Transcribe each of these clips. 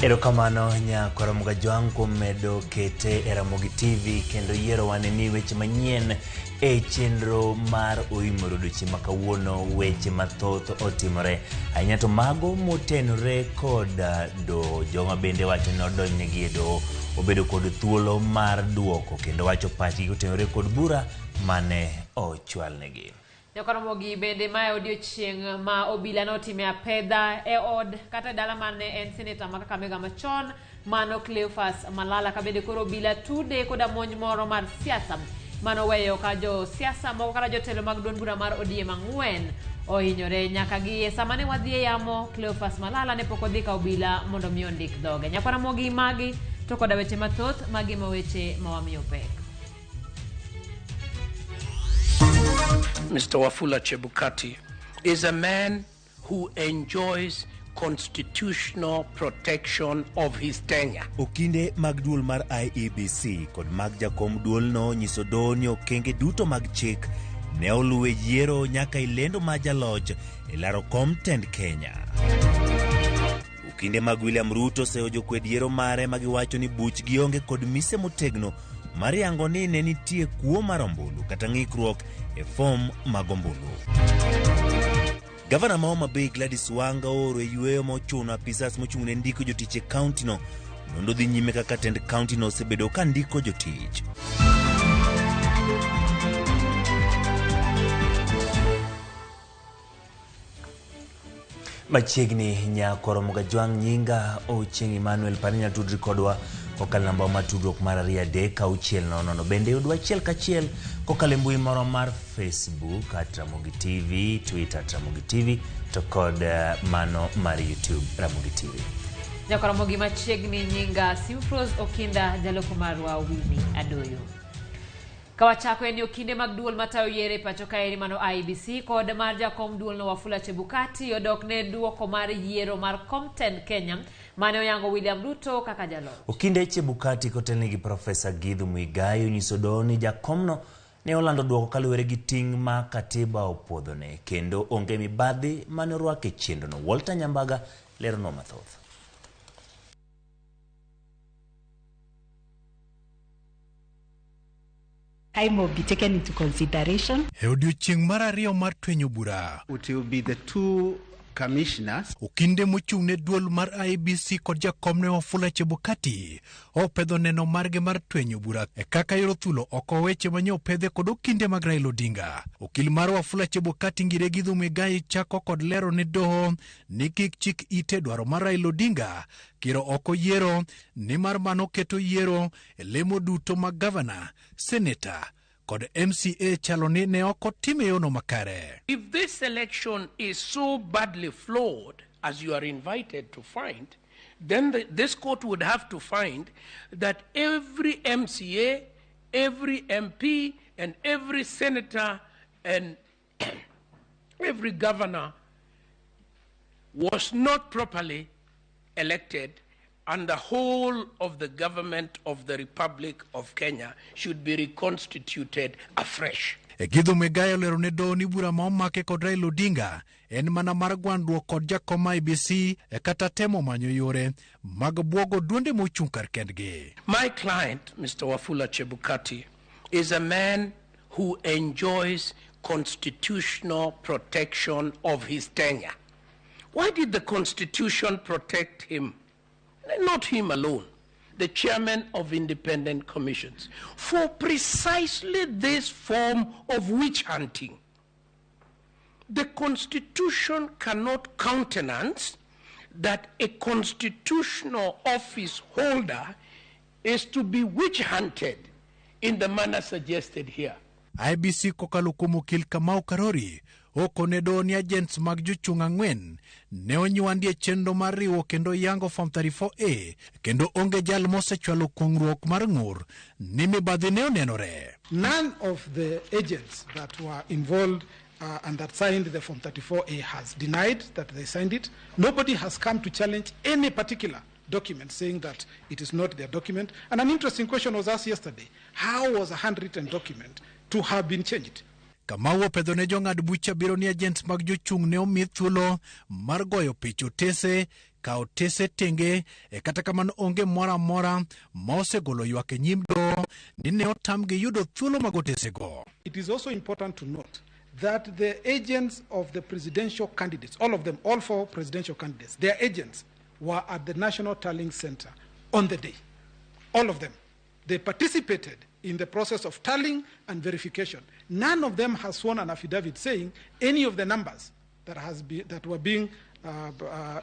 Erokamano nyako Ramogi Jwang kuom medo kete e Ramogi TV kendo yiero wane ni weche manyien e chenro mar OIMORE odiochieng' ma kawuono. Weche mathoth otimore ahinya to mago motenore kod do joma bende wacho ni odonjnegi e do obedo kod thuolo mar duoko kendo wacho pachgi kotenore kod bura mane ochwalnegi. Ramogi bende mae odiochieng' ma obila notime apedha e od kata dala mane en seneta ma Kakamega machon mano Cleophas Malala ka bende koro obila tude koda monj moro mar siasa mano weyo ka jo siasa moko kata jotelo mag duond bura mar ODM 4 ohinyore nyaka gi sama ne wadhi e yamo. Cleophas Malala ne pok odhi ka obila mondo mi ondik dhoge. Nyaka Ramogi magi to koda weche mathoth magi ma weche mawamiyo pek. Mr. Wafula Chebukati is a man who enjoys constitutional protection of his tenure. Okinde mag duol mar IEBC kod mag jakom duol no nyiso doni okenge duto mag chik ne oluwe yiero nyaka ilendo ma jaloch e laro kom tend Kenya. Okinde mag William Ruto seyo jokwed yiero mare magiwacho ni buch gionge kod mise motegno mariango ni ne nitie kuo mar ombulu kata ng'ikruok e fom mag ombulu. Gavana ma Homa Bay Gladys Wanga oro e yweyo mochuno apisas mochung'ne ndiko jotich e kaunti no mondo dhi nyime kaka tend kaunti no osebedo ka ndiko jotich. Machiegni nyako Ramogi Jwang nyinga Ochieng' Emmanuel Paninya tudri kodwa kokal namba ma tudruok mar 360 bende yudwa achiel kachiel kokal mbui moro mar Facebook @Ramogi TV, Twitter @Ramogi TV to kod mano mar YouTube Ramogi TV. Nyako Ramogi machiegni nyinga Simfros Okinda jaloko marwa Wini Adoyo. Kawachako en okinde mag duol matayo yiere pacho kaeri mano IEBC kod mar jakom duol no Wafula Chebukati odok ne duoko mar yiero mar Komten Kenya mane oyango William Ruto kaka jalo. Okinde Chebukati kotelni gi Profesa Githu Muigai onyiso doni jakomno ne olando duoko kaluwore gi ting' ma katiba opwodhone kendo onge mibadhi mane orwako e chenrono. Walter Nyambaga lero no mathoth. Will be taken into consideration. Odiochieng' mar ariyo mar twenyo bura. It will be the two commissioners. Okinde mochung'ne duol mar IEBC kod jakomne Wafula Chebukati opedho neno marge mar twenyo bura e kaka yoro thulo oko weche manyo opedhe kod okinde mag Raila Odinga. Okil mar Wafula Chebukati ngire Githu Muigai chako kod lero ne doho ni kik chik ite dwaro mar Raila Odinga kiro oko yiero ni mar mano keto yiero e lemo duto mag gavana, seneta kod MCA chaloni ne oko time yono makare. If this election is so badly flawed as you are invited to find, then this court would have to find that every MCA, every MP, and every senator and every governor was not properly elected, and the whole of the government of the Republic of Kenya should be reconstituted afresh. Githu Muigai olero ne doho ni bura ma omake kod Raila Odinga en mana mar gwandruok kod jakom IEBC e kata temo manyo yore mag bwogo duonde mochung' kar kendgi. My client, Mr. Wafula Chebukati, is a man who enjoys constitutional protection of his tenure. Why did the Constitution protect him? Not him alone, the chairman of independent commissions, for precisely this form of witch hunting. The Constitution cannot countenance that a constitutional office holder is to be witch hunted in the manner suggested here. IEBC kokalo kuom okil Kamau Karori oko ne doho ni agents mag jochung' 4 ne onywandie chenro mar riwo kendo yango Form 34A kendo onge jal mosechwalo kongruok mar ng'ur ni mibadhi ne onenore. None of the agents that were involved and that signed the Form 34A has denied that they signed it. Nobody has come to challenge any particular document saying that it is not their document. And an interesting question was asked yesterday. How was a handwritten document to have been changed? Kamau opedho ne jong'ad bucha biro ni agents mag jochung' ne omi thuolo mar goyo picho tese ka otese tenge kata kamano onge mora mora ma osegolo ywak e nyim doho ni ne otamgi yudo thuolo mag otesego. It is also important to note that the agents of the presidential candidates, all of them, all 4 presidential candidates, their agents were at the National Tallying Center on the day. All of them. They participated in the process of tallying and verification. None of them has sworn an affidavit saying any of the numbers that were being,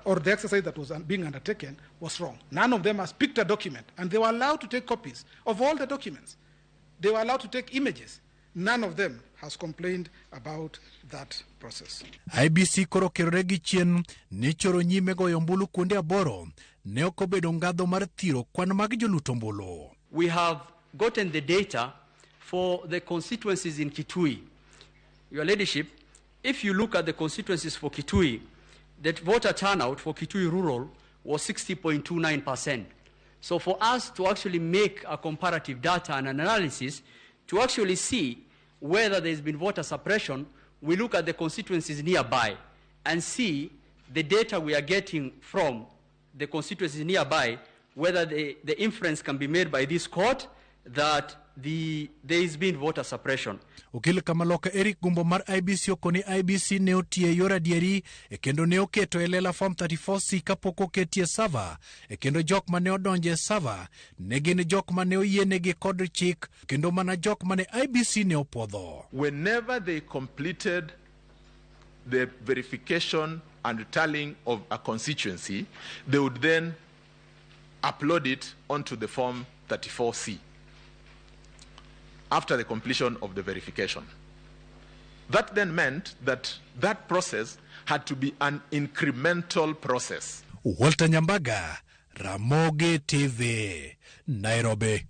or the exercise that was being undertaken was wrong. None of them has picked a document, and they were allowed to take copies of all the documents. They were allowed to take images. None of them has complained about that process. IBC koro kerore gi chien ni choro nyime goyo ombulu kuonde aboro ne ok obedo ngadho mar thiro kwan mag joluto ombulu. We have gotten the data for the constituencies in Kitui. Your Ladyship, if you look at the constituencies for Kitui, the voter turnout for Kitui Rural was 60.29%. So for us to actually make a comparative data and analysis, to actually see whether there's been voter suppression, we look at the constituencies nearby and see the data we are getting from the constituencies nearby, whether the inference can be made by this court that there has been voter suppression. Okil Kamaloka Eric Gumbo mar IBC okoni IBC ne otie yor adieri kendo ne oketo e lela form 34C kapok oketie sava kendo jok mane odonje sava ne gin jok mane oyienegi kod chik kendo mana jok mane IBC ne opwodho. Whenever they completed the verification and tallying of a constituency, they would then upload it onto the form 34C after the completion of the verification. That then meant that that process had to be an incremental process. Walter Nyambaga, Ramogi TV, Nairobi.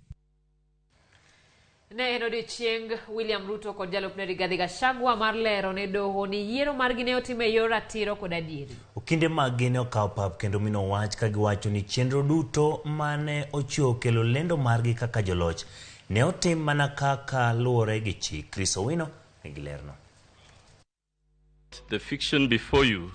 Ne en odiochieng William Ruto kod jalupne Rigathi Gachagua mar lero ne doho ni yiero margi ne otimo e yor ratiro kod adieri. Okinde maggi ne okawo pap kendo mino wach ka giwacho ni chenro duto mane ochiwo kelo lendo margi kaka joloch ne otim mana kaka luore gi chik. Chris Owino nigi lerno. The fiction before you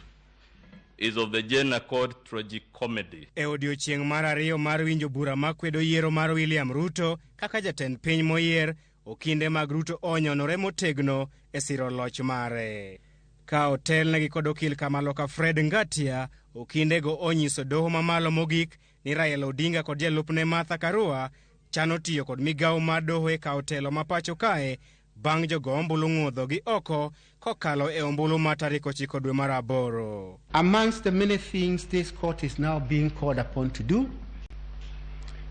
is of the Jen Accord tragic comedy. E odiochieng mar ariyo mar winjo bura makwedo yiero mar William Ruto kaka jatend piny moyier, okinde mag Ruto onyonore motegno e siro loch mare. Ka otelnegi kod okil Kamaloka Fred Ngatia, okindego onyiso doho mamalo mogik ni Raila Odinga kod jalupne Martha Karua chano tiyo kod migawo mar doho e ka otelo ma pacho kae bang' jogo ombulu ng'udho gi oko kokalo e ombulu ma tarik 9 dwe mar aboro. Amongst the many things this court is now being called upon to do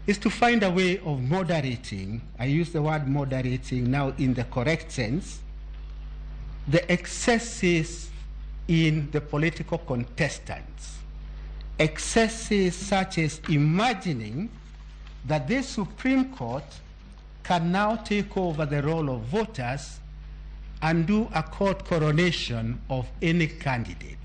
is to find a way of moderating, I use the word moderating now in the correct sense, the excesses in the political contestants. Excesses such as imagining that this Supreme Court can now take over the role of voters and do a court coronation of any candidate.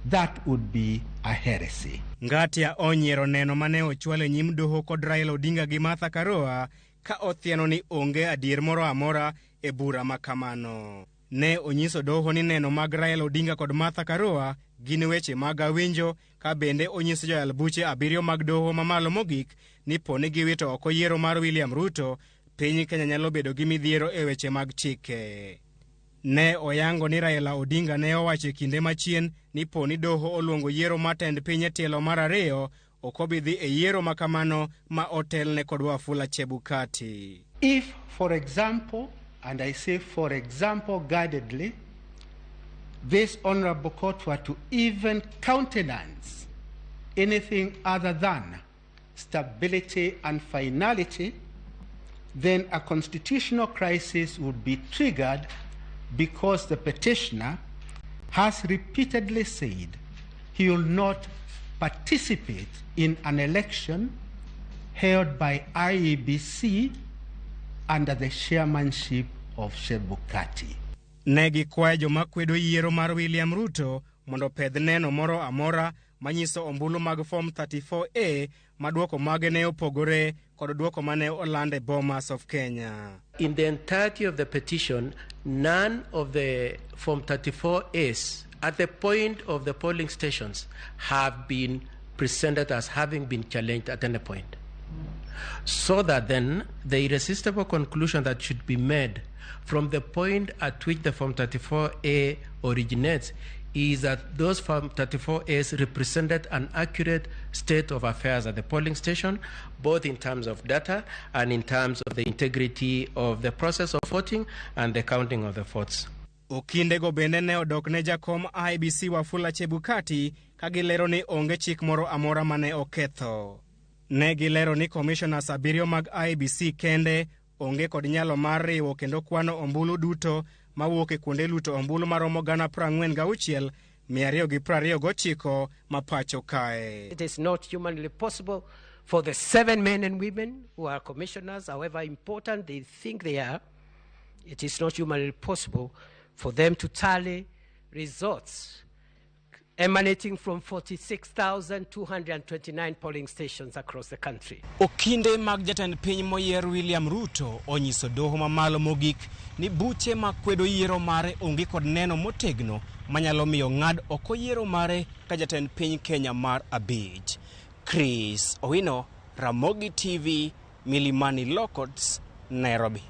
That would be a heresy. Ngatia onyiero neno mane ochwale nyim doho kod Raila Odinga gi Martha Karua ka othieno ni onge adier moro amora e bura makamano. Ne onyiso doho ni neno mag Raila Odinga kod Martha Karua gin weche mag awinjo, ka bende onyiso joyal buche 7 mag doho mamalo mogik ni poni giwito oko yiero mar William Ruto, piny Kenya nyalo bedo gi midhiero e weche mag chike. Ne oyango ni Raila Odinga ne owacho kinde machien ni poni doho oluongo yiero matend piny e tielo mar ariyo, okobidhi e yiero makamano ma otelne kod Wafula Chebukati. If, for example, and I say for example guardedly, this honorable court were to even countenance anything other than stability and finality, then a constitutional crisis would be triggered because the petitioner has repeatedly said he will not participate in an election held by IEBC under the chairmanship of Chebukati. Negi kwayo makwedo yiero mar William Ruto mondo pedh neno moro amora manyiso ombulu mag form 34A maduoko mage ne opogore kod duoko mane olande Bomas of Kenya. In the entirety of the petition, none of the form 34As at the point of the polling stations have been presented as having been challenged at any point. So that then the irresistible conclusion that should be made from the point at which the Form 34A originates is that those Form 34As represented an accurate state of affairs at the polling station, both in terms of data and in terms of the integrity of the process of voting and the counting of the votes. Okindego bende ne odok ne jakom IEBC Wafula Chebukati kagilero ni onge chik moro amora mane oketho. Ne gilero ni commissioners abiriyo mag IEBC kende onge kod nyalo mar riwo kendo kwano ombulu duto mawuok e kuonde luto ombulu maromo 46,229 mapacho kae. It is not humanly possible for the 7 men and women who are commissioners, however important they think they are, it is not humanly possible for them to tally results emanating from 46,229 polling stations across the country. Okinde mag jatend piny moyier William Ruto onyiso doho mamalo mogik ni buche makwedo yiero mare onge kod neno motegno manyalo miyo ng'ad oko yiero mare ka jatend piny Kenya mar abich. Chris Owino, Ramogi TV, Milimani Locots, Nairobi.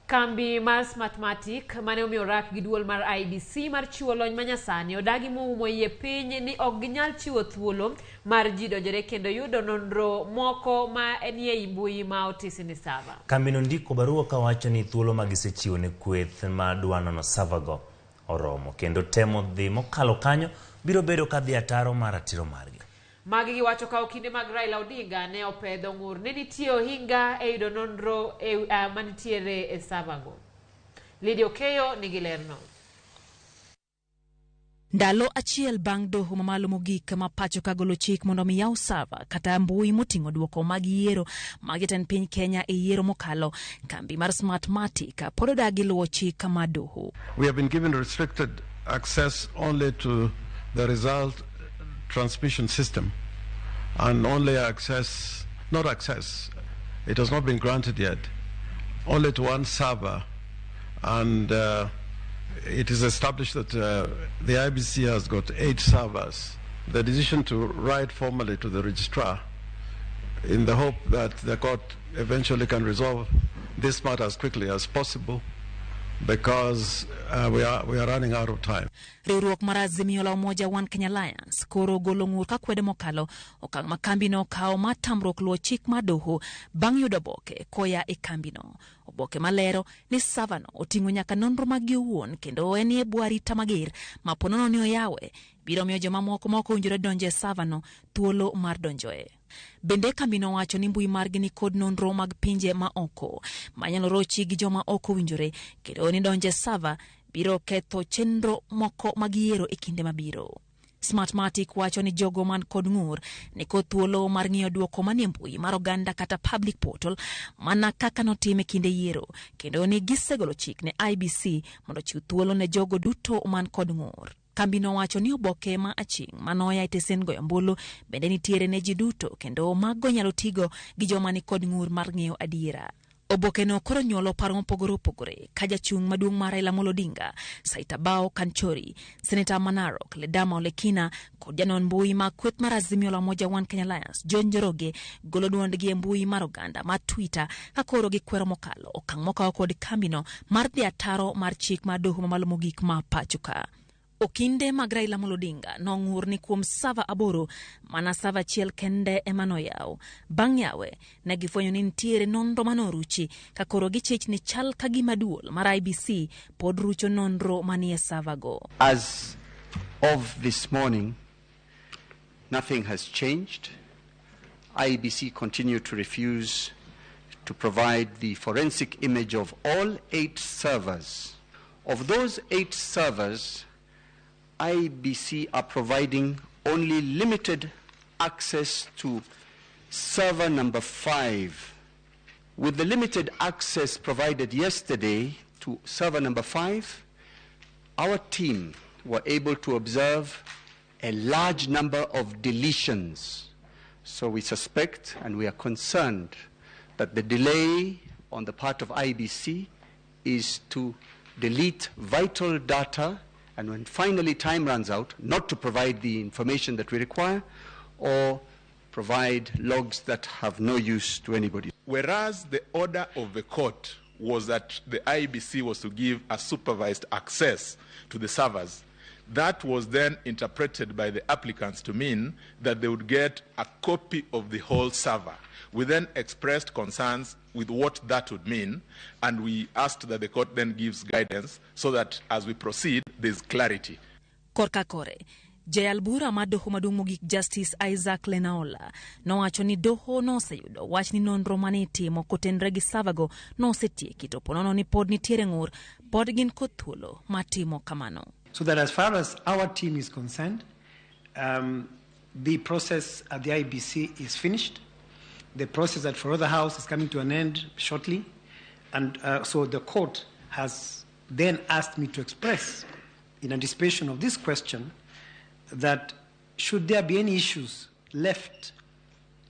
Kambi mar Smartmatic mane omiyo rak gi duol mar IEBC mar chiwo lony manyasani odagi muumo yie piny ni ok ginyal chiwo thuolo mar ji donjore kendo yudo nonro moko ma enie mbui ma otisni sava. Kambi no ndiko barua kawacho ni thuolo magisechiwo ne kweth ma dwanono savago oromo kendo temo dhi mokalo kanyo biro bedo kadhi ataro mar ratiro margi. Magi giwacho ka okinde mag Raila Odinga ne opedho ng'ur ni nitie ohinga e yudo nonro manitiere e savago. Lydia Okeyo nigi lerno. Ndalo achiel bang' doho mamalo mogik ma pacho kagolo chik mondo miyaw sava kata mbui moting'o duoko mag yiero mag jatend piny Kenya e yiero mokalo, kambi mar Smartmatic pod odagi luwo chik ma doho. We have been given restricted access only to the result transmission system and only it has not been granted yet, only to one server, and it is established that the IEBC has got 8 servers. The decision to write formally to the registrar in the hope that the court eventually can resolve this matter as quickly as possible, because we are running out of time. Riwruok mar Azimio la Umoja One Kenya Alliance koro golo ng'ur ka kwede mokalo okang' ma kambi no kawo mar tamruok luwo chik mar doho bang' yudo oboke koya e kambi no. Oboke malero ni sava no oting'o nyaka nonro mag giowuon kendo en e bwo arita mager ma ponono ni oyawe biro miyo joma moko owinjore donjo e sava no thuolo mar donjoe. Bende kambi no wacho ni mbui margi ni kod nonro mag pinje ma oko manyalo rochi gi joma oko winjore kendo ni donjo e sava biro ketho chenro moko mag yiero e kinde mabiro. Smartmatic wacho ni jogo man kod ng'ur ni kod thuolo mar ng'iyo duoko manie mbui mar oganda kata public portal mana kaka notime kinde yiero kendo ni gisegolo chik ne IEBC mondo chiw thuolo ne jogo duto man kod ng'ur. Kambi no wacho ni oboke ma aching' manoya e tesen goyo ombulu bende nitiere ne ji duto kendo mago nyalo tigo gi joma ni kod ng'ur mar ng'eyo adiera. Oboke no koro nyuolo paro mopogore opogore ka jachung' maduong' mar Raila Odinga, Saita Bao Kanchori, Senator Manarok, Ledama Olekina kod janon mbui ma kweth mar Azimio la Umoja One Kenya Alliance, John Njoroge golo duondgi e mbui mar oganda mar Twitter ka koro gikwero mokalo okang' mokawo kod kambi no mar dhi ataro mar chik mar doho mamalo mogik ma pacho ka. Okinde mag Raila Odinga nong'ur ni kuom sava 8 mana sava achiel kende emanoyaw. Bang' yawe ne gifwenyo ni nitiere nonro manoruchi ka koro gichich ni chal ka gima duol mar IEBC pod rucho nonro manie sava go. As of this morning, nothing has changed. IEBC continue to refuse to provide the forensic image of all 8 servers. Of those 8 servers, IEBC are providing only limited access to server number 5. With the limited access provided yesterday to server number 5, our team were able to observe a large number of deletions. So we suspect and we are concerned that the delay on the part of IEBC is to delete vital data and when finally time runs out, not to provide the information that we require or provide logs that have no use to anybody. Whereas the order of the court was that the IEBC was to give a supervised access to the servers, that was then interpreted by the applicants to mean that they would get a copy of the whole server. We then expressed concerns with what that would mean, and we asked that the court then gives guidance so that as we proceed, there's clarity. Korka kore, Jayal bura ma doho maduong' mogik Justice Isaac Lenaola nowacho ni doho noseyudo wach ni nonro mane itimo kotenre gi savago nosetieki to ponono ni pod nitiere ng'ur pod gin kod thuolo matimo kamano. So that as far as our team is concerned, the process at the IBC is finished. The process at Forodha House is coming to an end shortly. And so the court has then asked me to express, in anticipation of this question, that should there be any issues left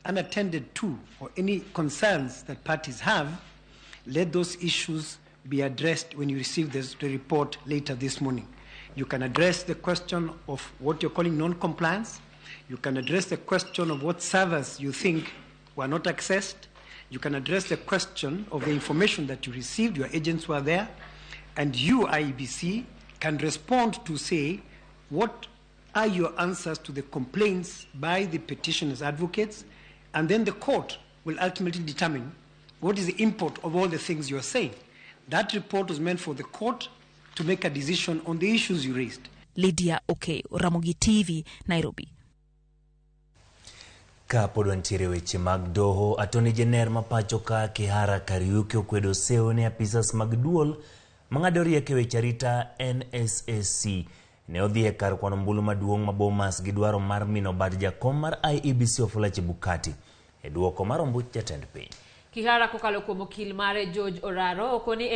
unattended to or any concerns that parties have, let those issues be addressed when you receive the report later this morning. You can address the question of what you're calling non-compliance. You can address the question of what servers you think were not accessed. You can address the question of the information that you received, your agents were there, and you, IEBC, can respond to say what are your answers to the complaints by the petitioners' advocates, and then the court will ultimately determine what is the import of all the things you are saying. That report was meant for the court to make a decision on the issues you raised. Lydia Oke, Ramogi TV, Nairobi. Ka pod wantiere weche mag doho, Attorney General ma pacho ka Kihara Kariuki okwedo seyo ne apisas mag duol mang'ado rieko weche arita NSAC ne odhi e kar kwano ombulu maduong' ma Bomas gi dwaro mar mino bad jakom mar IEBC Wafula Chebukati e duoko mar ombuch jatend piny. Kihara kokalo kuom okil mare George Oraro okoni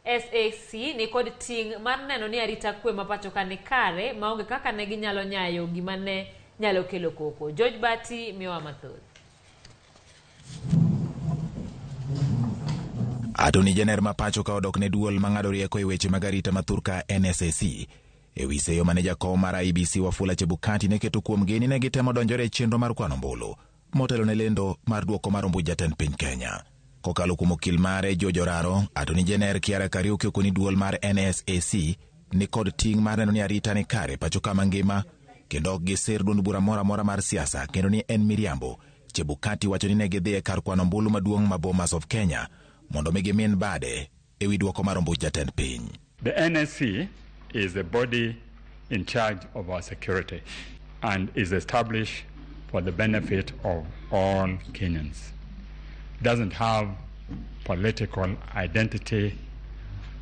NSAC ni kod ting' mar neno ni arita kwe ma pacho ka ni kare maonge kaka ne ginyalo nyayo gima ne nyalo kelo koko. George Bati miwa mathoth. Attorney General ma pacho ka odok ne duol mang'ado rieko e weche mag arita mathurka NSAC e wi seyo mane jakom mar IEBC Wafula Chebukati ne keto kuom gini ne gitemo donjore e chenro mar kwano ombulu motelo ne lendo mar duoko mar ombuch jatend piny Kenya. Kokalo kuom okil mare George Oraro, Attorney General Kihara Kariuki okoni duol mar NSAC ni kod ting' mar neno ni arita ni kare pacho ka mangima kendo ok gisir duond bura mora mar siasa kendo ni en miriambo. Chebukati wacho ni ne gidhi e kar kwano ombulu maduong' ma Bomas of Kenya mondo mi gimin bade e wi duoko mar ombuch jatend piny. The NSC is the body in charge of our security and is established for the benefit of all Kenyans. It doesn't have political identity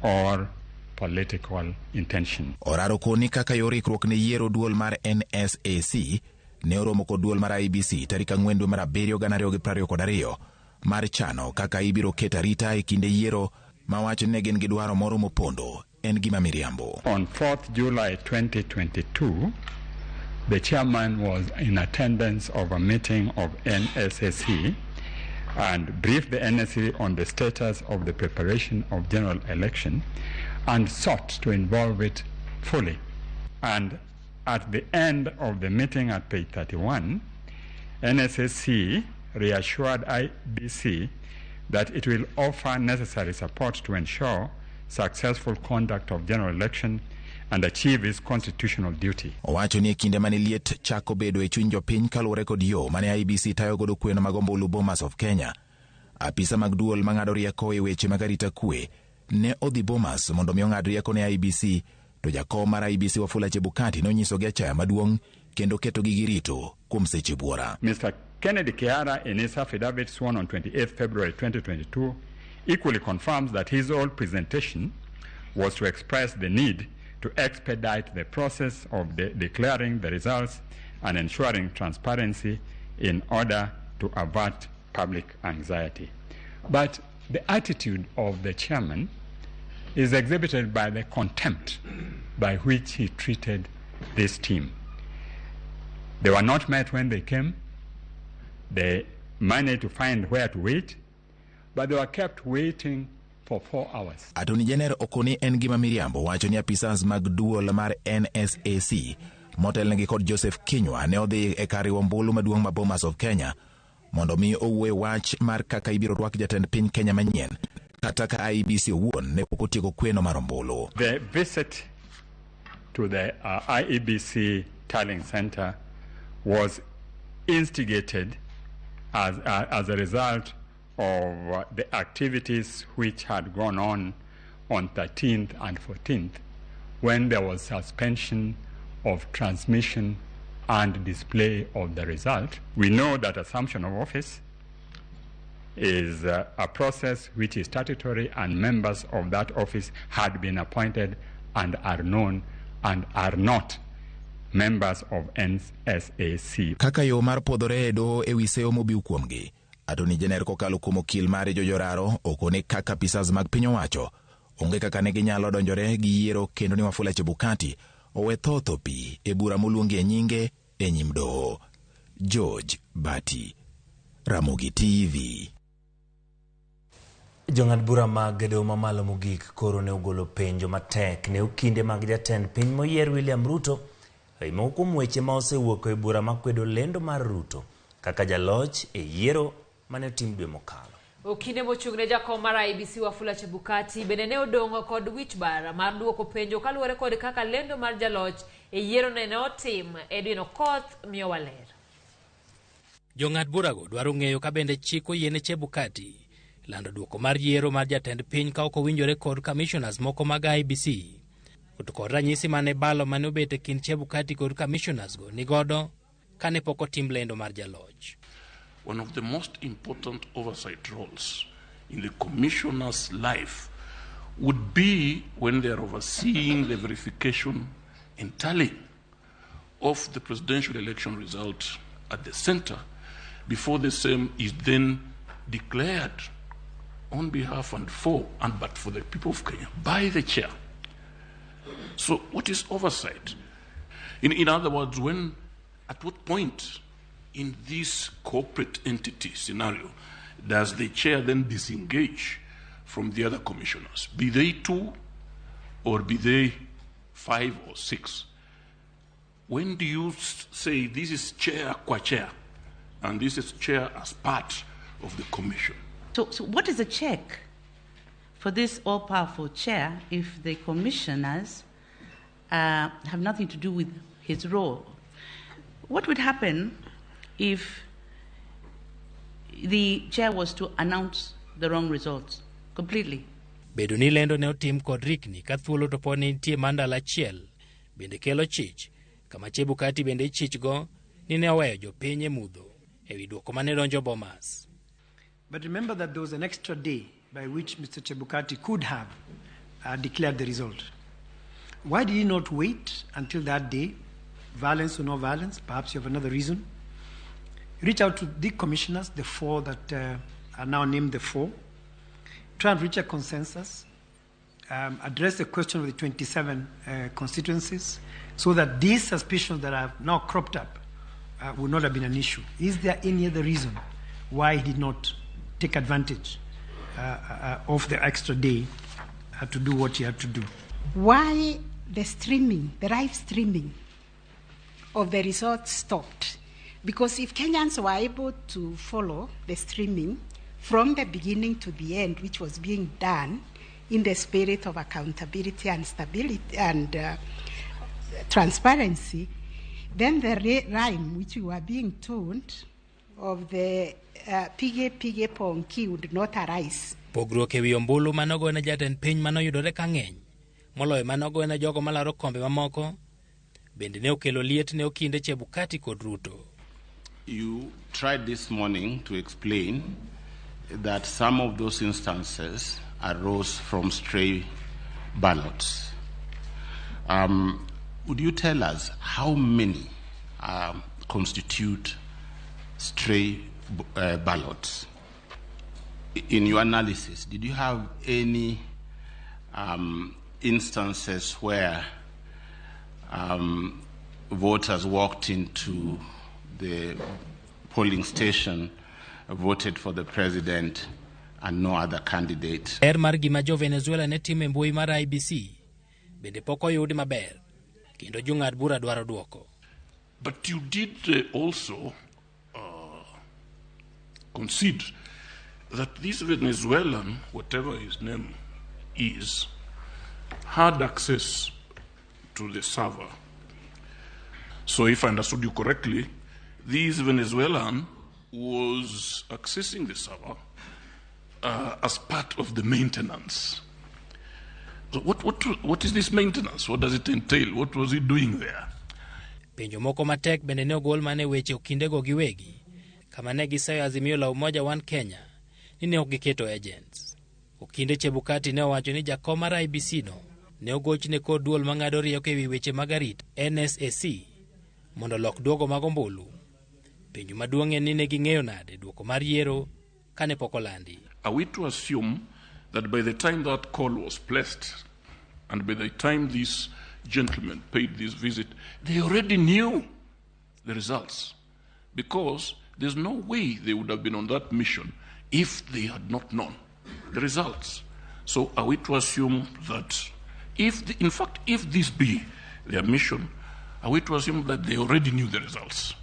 or political intention. Oraro koni kaka yorikruok ne yiero duol mar NSAC ne oromo kod duol mar IEBC tarik 4 dwe mar 7 2022 mar chano kaka ibiro keto arita e kinde yiero ma wacho ne gin gi dwaro moro mopondo en gima miriambo. On 4th July 2022, the chairman was in attendance of a meeting of NSAC and briefed the NSC on the status of the preparation of general election and sought to involve it fully. And at the end of the meeting at page 31, NSSC reassured IBC that it will offer necessary support to ensure successful conduct of general election and achieve its constitutional duty. Owacho ni kinde mane liet chako bedo e chuny jopiny kaluwore kod yo mane IBC tayo godo kweno mag ombulu Bomas of Kenya, apisa mag duol mang'ado rieko e weche mag arita kwe ne odhi Bomas mondo mi ong'ad rieko ne IBC, to jakom mar IBC Wafula Chebukati nonyisogi achaya maduong' kendo keto gi girito kuom seche buora. Mr. Kennedy Kihara, in his affidavit sworn on 28 February 2022, equally confirms that his whole presentation was to express the need to expedite the process of declaring the results and ensuring transparency in order to avert public anxiety. But the attitude of the chairman is exhibited by the contempt by which he treated this team. They were not met when they came. They managed to find where to wait, but they were kept waiting for 4 hours. Attorney General okoni en gima miriambo wacho ni apisas mag duol mar NSAC motelnegi kod Joseph Kinyua ne odhi e kar riwo ombulu maduong' ma Bomas of Kenya mondo mi owuo wach mar kaka ibiro rwak jatend piny Kenya manyien kata ka IEBC owuon ne pok otieko kweno mar ombulu. The visit to the IEBC tallying center was instigated as a result of the activities which had gone on 13th and 14th, when there was suspension of transmission and display of the result. We know that assumption of office is a process which is statutory, and members of that office had been appointed and are known and are not members of NSAC. Kaka yo mar podore edo e wiseo mobiu kuomgi, Attorney General kokalo kuom okil mare Joraro okone kaka apisas mag piny owacho onge kaka ne ginyalo donjore gi yiero kendo ni Wafula Chebukati owe thotho pi e bura moluongi e nyinge e nyim doho. George Bati, Ramogi TV. Jong'ad bura mag doho mamalo mogik koro ne ogolo penjo matek ne okinde mag jatend piny moyier William Ruto moko kuom weche ma osewuok e bura makwedo lendo mar Ruto kaka jaloch e yiero mane tim dwe mokalo. Okinde mochung'ne jakom mar IEBC Wafula Chebukati bende ne odong' kod wich bara mar duoko penjo kaluwore kod kaka lendo mar jaloch e yiero ne otim. Edwin Okoth miyo waler. Jong'ad burago dwaro ng'eyo ka bende chik oyiene Chebukati lando duoko mar yiero mar jatend piny ka ok owinjore kod commissioners moko mag IEBC. To kod ranyisi mane balo mane obet e kind Chebukati kod commissioners go ni godo kane pok otim lendo mar jaloch. One of the most important oversight roles in the commissioner's life would be when they are overseeing the verification and tallying of the presidential election result at the center before the same is then declared on behalf and for and but for the people of Kenya by the chair. So what is oversight? In other words, at what point in this corporate entity scenario does the chair then disengage from the other commissioners, be they 2 or be they 5 or 6? When do you say this is chair qua chair and this is chair as part of the commission? So what is a check for this all-powerful chair if the commissioners have nothing to do with his role? What would happen if the chair was to announce the wrong results completely? Bedo ni lendo ne otim kod rikni ka thuolo to pod nitie mandala achiel bende kelo chich, kama Chebukati bende chich go ni ne oweyo jopiny e mudho ewi duoko mane donjo Bomas. But remember that there was an extra day by which Mr. Chebukati could have declared the result. Why did he not wait until that day? Violence or no violence? Perhaps you have another reason. Reach out to the commissioners, the 4 that are now named the 4. Try and reach a consensus. Address the question of the 27 constituencies so that these suspicions that have now cropped up would not have been an issue. Is there any other reason why he did not take advantage of the extra day to do what he had to do? Why the live streaming of the results stopped? Because if Kenyans were able to follow the streaming from the beginning to the end, which was being done in the spirit of accountability and stability and transparency, then the rhyme which we were being told of the pige ponki would not arise. Pogruok ewi ombulu manogo na jatend piny manoyudore ka ng'eny moloyo manogo na jogo malaro kombe mamoko bende ne okelo liet ne okinde Chebukati kod Ruto. You tried this morning to explain that some of those instances arose from stray ballots. Would you tell us how many constitute stray ballots? In your analysis, did you have any instances where voters walked into the polling station, voted for the president, and no other candidate. Er mar gima jo Venezuela ne time mbui mar IBC bende pok oyudi maber kendo jong'ad bura dwaro duoko. But you did also concede that this Venezuelan, whatever his name is, had access to the server. So if I understood you correctly, this Venezuelan was accessing the server as part of the maintenance. So what is this maintenance? What does it entail? What was he doing there? Penjo moko matek bende ne ogol mane weche okindego giwegi kama ne gisayo azimio la Umoja One Kenya ni ne ok giketo agents. Okinde Chebukati ne owacho ni jakom mar IBC no ne ogochne kod duol mang'ado rieko ewi weche mag arita NSAC mondo lok duogo mag ombulu. Penjo maduong' en ni ne ging'eyo nade duoko mar yiero kane pok olandi. Are we to assume that by the time that call was placed and by the time this gentleman paid this visit, they already knew the results? Because there's no way they would have been on that mission if they had not known the results. So are we to assume that if this be their mission, are we to assume that they already knew the results?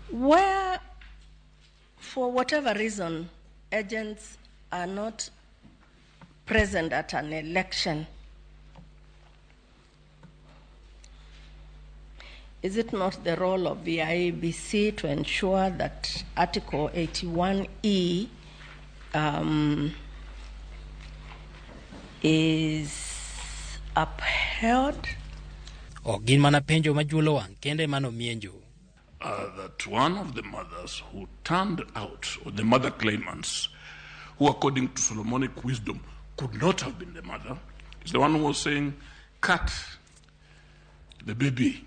Where, for whatever reason, agents are not present at an election, is it not the role of the IEBC to ensure that Article 81E is upheld? Gin mana penjo majulo wang kende mano mienjo. That one of the mothers who turned out, or the mother claimants, who according to Solomonic wisdom could not have been the mother, is the one who was saying, cut the baby.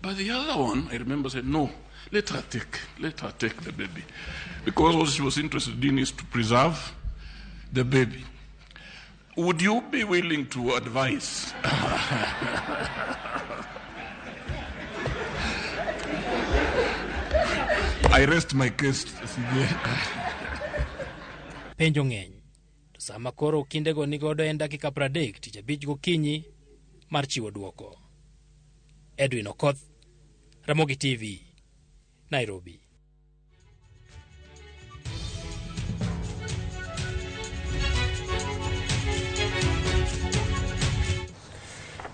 But the other one, I remember, said, no, let her take the baby. Because what she was interested in is to preserve the baby. Would you be willing to advise? I rest my case. Penjo ng'eny. To sama koro kindego nigodo en dakika 30 tich abich gokinyi mar chiwo duoko. Edwin Okoth, Ramogi TV, Nairobi.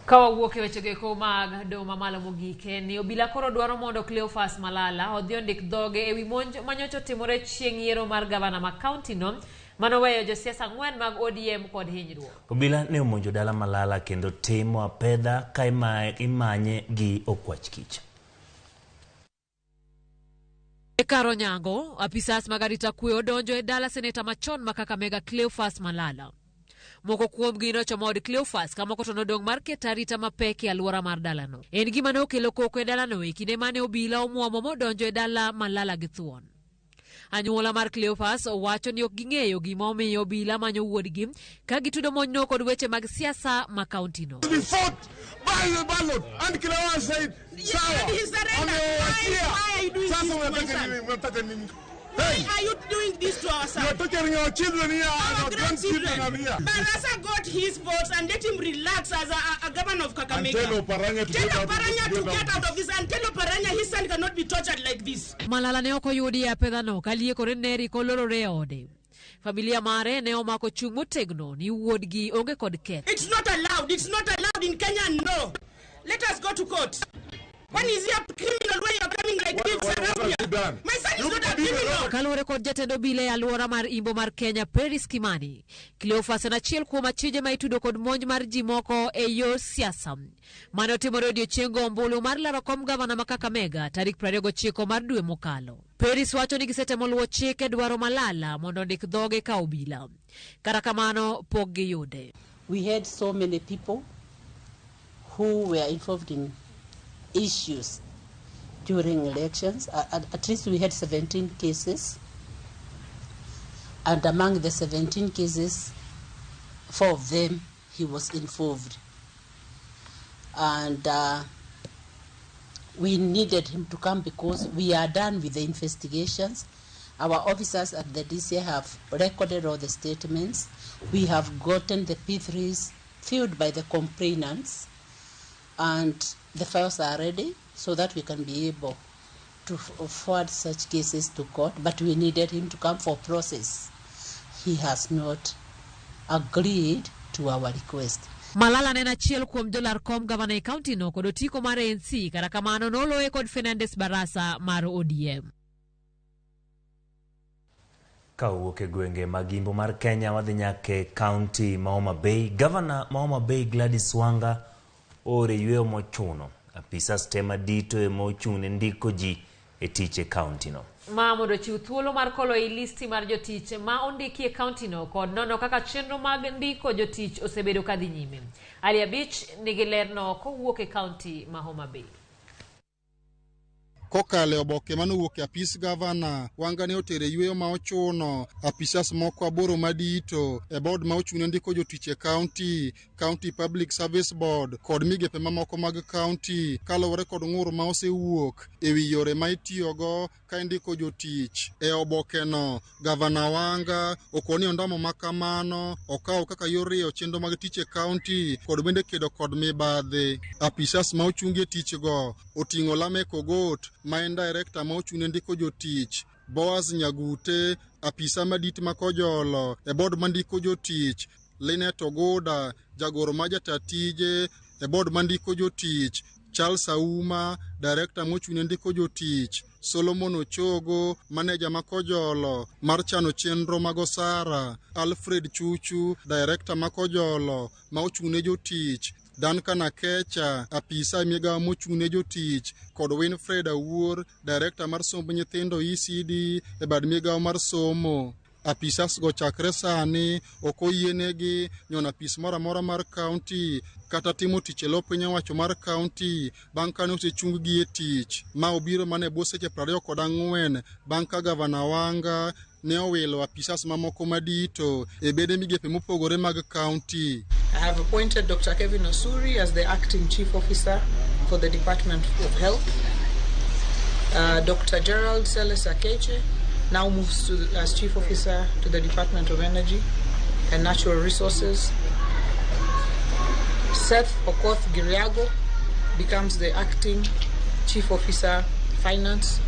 Kawa wuok e weche geko mag doho mamalo mogik ni obila koro dwaro mondo Cleophas Malala odhi ondik dhoge ewi monj manyocha otimore chieng' yiero mar gavana ma kaunti no manoweyo josiasa 4 mag ODM kod hinyruok. Obila ne omonjo dala Malala kendo timo apedha ka imanye gi okwach kich. Karo nyango, apisas mag arita kwe odonjo e dala seneta machon ma Kakamega Cleophas Malala. Moko kuom gino chomo od Cleophas kama moko to nodong' mar keto arita mapek e alwora mar dalano. En gima ne okelo koko e dalano e kinde mane obila omuomo modonjo e dala Malala gi thuon. Anyuola mar Cleophas wacho ni ok ging'eyo gima omiyo obila manyo wuodgi ka gitudo monjno kod weche mag siasa ma kaunti no. By the ballot, and Cleophas said, Why are you doing this to our son? You're torturing our children here, our grandchildren are here. Barasa got his votes and let him relax as a governor of Kakamega. And tell Oparanya to get out of this. And tell Oparanya his son cannot be tortured like this. Malala ne okoyudi ya pedha no kalie kore neri kolorore ode. Familia mare ne omako chung motegno ni wuodgi onge kod keth. It's not allowed. It's not allowed in Kenya, no. Let us go to court. When is he a criminal when you're coming like this around here? My son is not a criminal. Kalore kod jatendo bile alwora mar Imbo mar Kenya Paris Kimani. Cleophas en achiel kuom achije ma itudo kod monj mar ji moko e yor siasa. Mane otimore odiechieng' ombulu mar laro kom gavana ma Kakamega tarik 29 mar dwe mokalo. Paris wacho ni gisetemo luwo chike dwaro Malala mondo ndik dhoge ka obila. Kata kamano pok giyude. We had so many people who were involved in issues during elections. At least we had 17 cases, and among the 17 cases, 4 of them he was involved, and we needed him to come because we are done with the investigations Our officers at the DCI have recorded all the statements. We have gotten the P3s filled by the complainants, and the files are ready so that we can be able to forward such cases to court, but we needed him to come for process. He has not agreed to our request. Malala nena chiel kuom dolar kom governor e county no kod otiko mar ANC kata kamano noloye kod Fernandes Barasa mar ODM. Kawuok e gwenge magimbo mar Kenya wadhi nyake county ma Homa Bay. Governor ma Homa Bay Gladys Wanga ore yweyo mochuno apisa stema dito e mochune ndiko ji e tich e county no. Ma mondo chiw thuolo mar kolo i listi mar jotich ma ondiki e county no kod nono kaka chenro mag ndiko jotich osebedo kadhi nyime. Alia Beach nigi lerno kowuok e county ma Homa Bay. Kokale oboke manowuok e apis gavana Wanga ne otere yweyo ma ochuno apisas moko aboro madito e board ma ochune ndiko jotich e county public service board kod migepe mamoko mag county kaluwore kod ng'ur ma osewuok ewi yore ma itiyogo ka ndiko jotich. E oboke no gavana Wanga okoni ondamo makamano okawo kaka yor riyo chenro mag tich e county kod bende kedo kod mibadhi. Apisas ma ochungie tich go oting'o Lamek Ogot ma en director ma ochune ndiko jotich, Boaz Nyagute apisa madit makojolo e board mandiko jotich, Linet Ogoda jagoro ma jatatije e board mandiko jotich, Charles Auma director ma ochune ndiko jotich, Solomon Ochogo manager makojolo mar chano chenro mag osara, Alfred Chuchu director makojolo ma ochune jotich, Duncan Akecha apisa migawo mochune jotich kod Winfred Awuor director mar somb nyithindo ECD e bad migawo mar somo. Apisas go chakre sani okoyienegi nyono apis mora mar county kata timo tich e lo piny owacho mar county bang' kane osechunggi e tich ma obiro mane bwo seche 24 bang' ka gavana Wanga ne owilo apisas mamoko madito e bede migepe mopogore mag county. I have appointed Dr. Kevin Osuri as the acting chief officer for the Department of Health. Dr. Gerald Seles Akeche now moves as chief officer to the Department of Energy and Natural Resources. Seth Okoth Giriago becomes the acting chief officer finance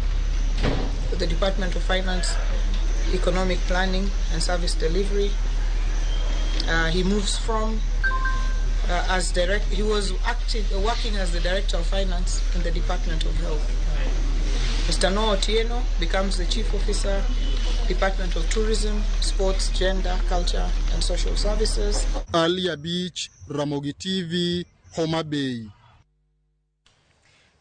for the Department of Finance, Economic Planning and Service Delivery. He moves from he was working as the Director of Finance in the Department of Health. Mr. Noah Otieno becomes the Chief Officer, Department of Tourism, Sports, Gender, Culture and Social Services. Alia Beach, Ramogi TV, Homa Bay.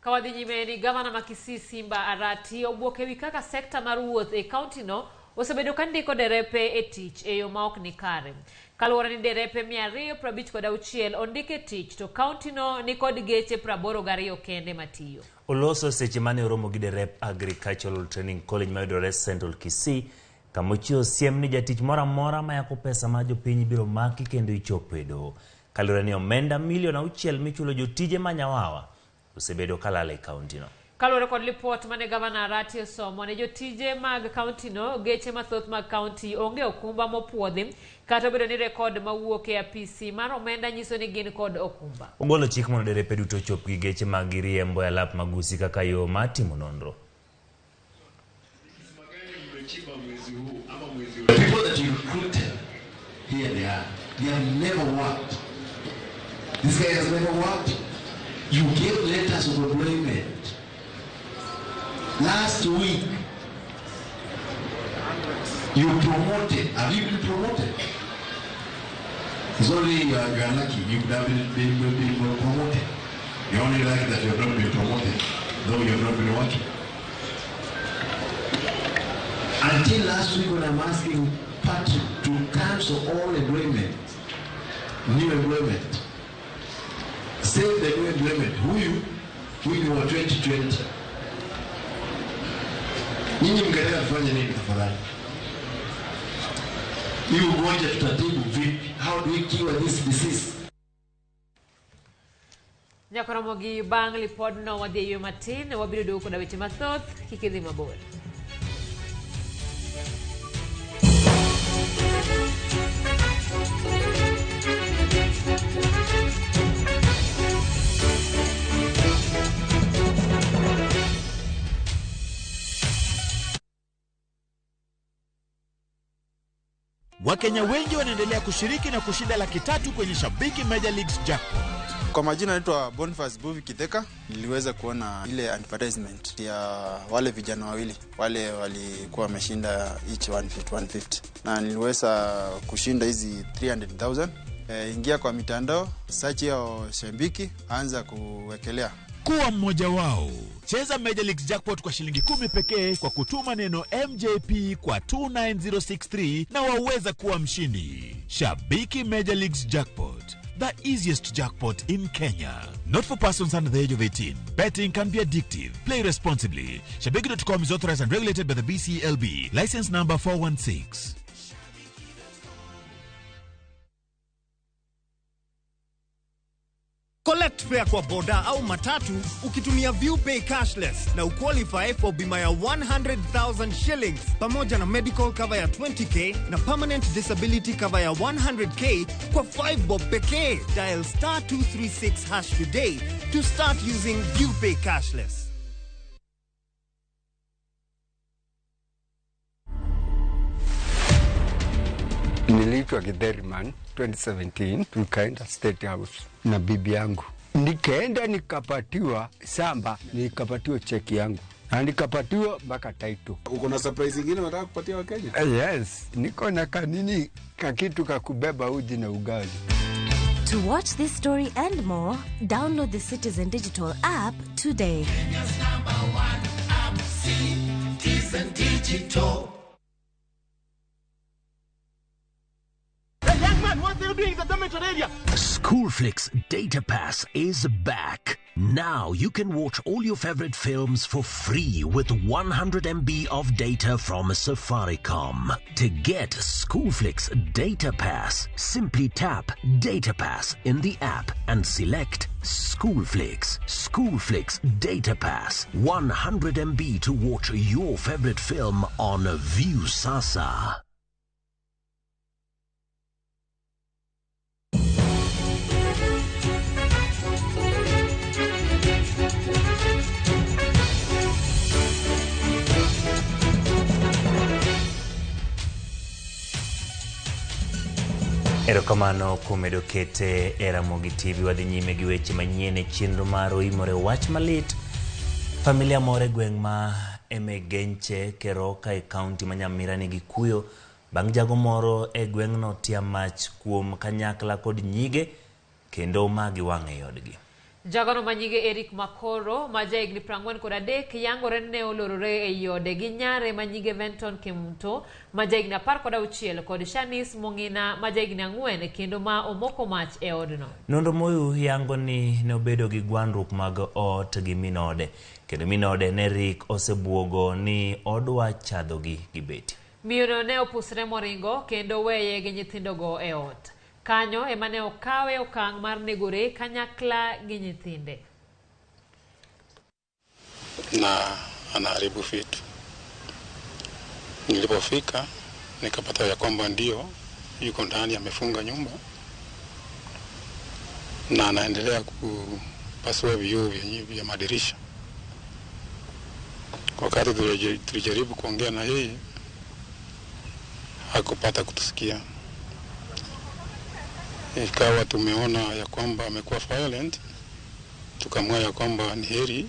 Kawadhi nyimeni Gavana Makisi Simba Arati obuoke wikaka sekta mar wuoth e county no osebedo kandiko derepe e tich e yo ma ok ni kare. Kaluwore ni derepe 256 ondike tich to county no ni kod geche 82 kende matiyo. Oloso seche mane oromo gi derep Agricultural Training College mayudore Central Kisii kamochio siem ni jatich mora ma yako pesa ma jopiny biro maki kendo ichopo e doho. Kaluwore ni omenda milion 6 michulo jotije manyawawa osebedo kalale county no. Kalore kod report mane Gavana Arati osomo ne jotije mag county no geche mathoth mag county onge okumba mopuodhi kata bedo ni rekod mawuok e apisi mar omenda nyiso ni gin kod okumba. Ogolo chik mondo derepe duto chop gi geche mag riembo e alap magusi kaka yo matimo nonro. The people that you recruited here they have never worked. This guy has never worked. You gave letters of employment. Last week, you promoted. Have you been promoted? It's only you are lucky. You could have been promoted. You're only lucky that you have not been promoted, though you have not been working. Until last week when I'm asking Patrick to cancel all employment, new employment, save the new employment. Who you were 2020. Nyinyi mkaendelea kufanya nini tafadhali? Hii ugonjwa tutatibu vipi? How do we cure this disease? Nyakoromogi bang lipod no wadhi yo matin wabiro doko da weche mathoth kikidhi mabor. Wakenya wengi wanaendelea kushiriki na kushinda $300,000 kwenye Shabiki Major Leagues Jackpot. Kwa majina naitwa Boniface Buvi Kiteka. Niliweza kuona ile advertisement ya wale vijana wawili wale walikuwa wameshinda each 150 na niliweza kushinda hizi 300,000. Ingia kwa mitandao, search ya Shabiki, anza kuwekelea. Kuwa mmoja wao. Cheza Major Leagues Jackpot kwa shilingi 10 pekee kwa kutuma neno MJP kwa 29063 na waweza kuwa mshindi. Shabiki Major Leagues Jackpot, the easiest jackpot in Kenya. Not for persons under the age of 18. Betting can be addictive. Play responsibly. Shabiki.com is authorized and regulated by the BCLB. License number 416. Collect fare kwa boda au matatu ukitumia ViewPay cashless na uqualify for bima ya 100,000 shillings pamoja na medical cover ya 20k na permanent disability cover ya 100k kwa 5 bob pekee. Dial *236# today to start using ViewPay cashless. Niliitwa Githeriman 2017, tukaenda State House na bibi yangu. Nikaenda nikapatiwa samba, nikapatiwa cheki yangu. Na nikapatiwa mpaka title. Uko na surprise nyingine unataka kupatia Wakenya? Yes, niko na kanini kakitu kakubeba uji na ugali. To watch this story and more, download the Citizen Digital app today. Kenya's #1 app, Citizen Digital. Schoolflix Data Pass is back. Now you can watch all your favorite films for free with 100 MB of data from Safaricom. To get Schoolflix Data Pass, simply tap Data Pass in the app and select Schoolflix. Schoolflix Data Pass, 100 MB to watch your favorite film on View Sasa. Erokamano kuom edokete e Ramogi TV. Wadhi nyime gi weche manyien e chenro mar Oimore. Wach malit. Familia moro e gweng' ma Emegenche Keroka e kaunti ma Nyamira nigi kuyo bang' jago moro e gweng'no tia mach kuom kanyakla kod nyige kendo magi wang'e yodgi. Jagono manyige Eric Makoro ma jahigni 43 yangore ne olorore e yode gi nyare manyige Venton Kimto ma jahigni 16 kod Shanice Mongina ma jahigni 4 kendo ma omoko mach e odno. Nonro moyu yango ni ne obedo gi gwandruok mag ot gi minode kendo minode ne Rick osebuogo ni odwa chadhogi gi beti. Miyono ne opusre moringo kendo weye gi nyithindogo e ot. Kanyo emane okawe okang' mar negore kanyakla gi nyithinde. Na anaharibu vitu. Nilipofika nikapata ya kwamba ndio yuko ndani amefunga nyumba na anaendelea kupasua vioo vya madirisha. Wakati tulijaribu kuongea na yeye hakupata kutusikia. Ikawa tumeona ya kwamba amekuwa violent, tukamwona ya kwamba ni heri